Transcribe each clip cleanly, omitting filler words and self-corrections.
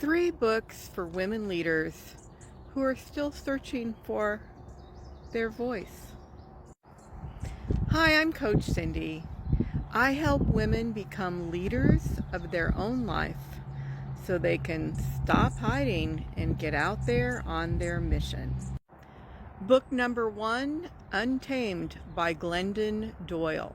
3 books for women leaders who are still searching for their voice. Hi, I'm Coach Cindy. I help women become leaders of their own life so they can stop hiding and get out there on their mission. Book number 1, Untamed by Glennon Doyle.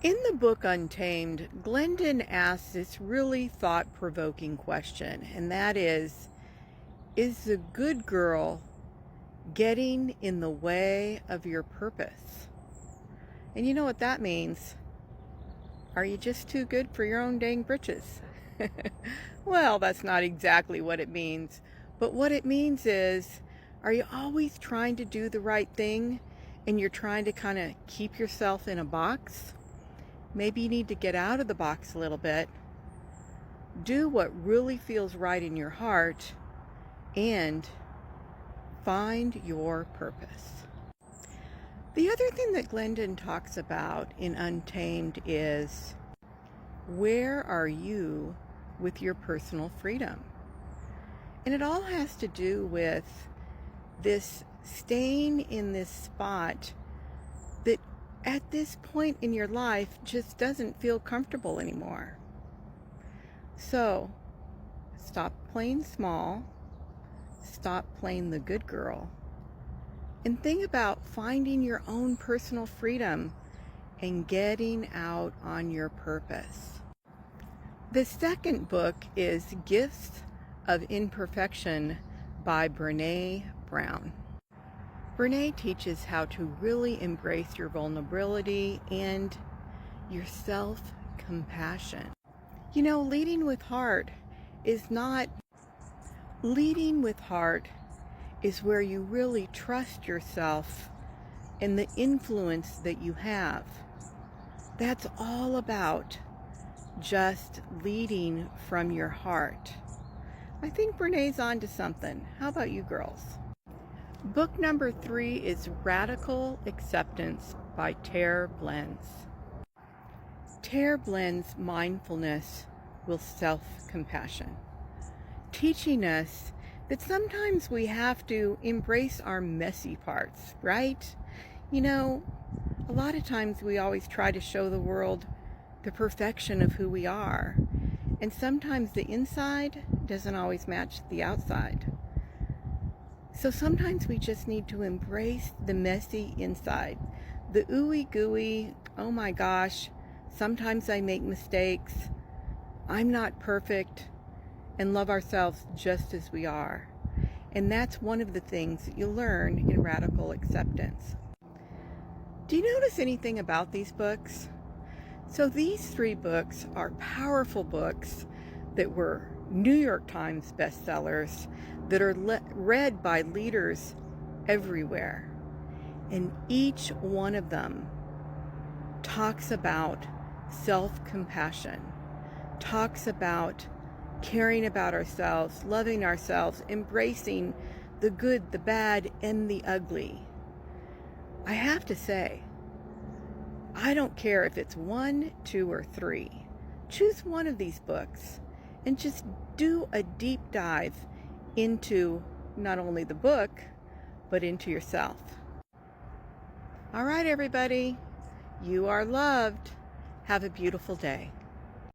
In the book Untamed, Glennon asks this really thought-provoking question, and that is the good girl getting in the way of your purpose? And you know what that means? Are you just too good for your own dang britches? Well, that's not exactly what it means, but what it means is, are you always trying to do the right thing and you're trying to kind of keep yourself in a box? Maybe you need to get out of the box a little bit, do what really feels right in your heart, and find your purpose. The other thing that Glennon talks about in Untamed is, where are you with your personal freedom? And it all has to do with this staying in this spot that at this point in your life just doesn't feel comfortable anymore. So stop playing small, stop playing the good girl, and think about finding your own personal freedom and getting out on your purpose. The second book is Gifts of Imperfection by Brené Brown. Brené teaches how to really embrace your vulnerability and your self-compassion. You know, leading with heart is where you really trust yourself and the influence that you have. That's all about just leading from your heart. I think Brené's onto something. How about you girls? Book number 3 is Radical Acceptance by Tara Blends. Tara blends mindfulness with self-compassion, teaching us that sometimes we have to embrace our messy parts, right? You know, a lot of times we always try to show the world the perfection of who we are, and sometimes the inside doesn't always match the outside. So sometimes we just need to embrace the messy inside, the ooey gooey, oh my gosh, sometimes I make mistakes, I'm not perfect, and love ourselves just as we are. And that's one of the things that you learn in Radical Acceptance. Do you notice anything about these books? So these 3 books are powerful books that were New York Times bestsellers that are read by leaders everywhere. And each one of them talks about self-compassion, talks about caring about ourselves, loving ourselves, embracing the good, the bad, and the ugly. I have to say, I don't care if it's 1, 2, or 3. Choose one of these books and just do a deep dive into not only the book, but into yourself. All right, everybody, you are loved. Have a beautiful day.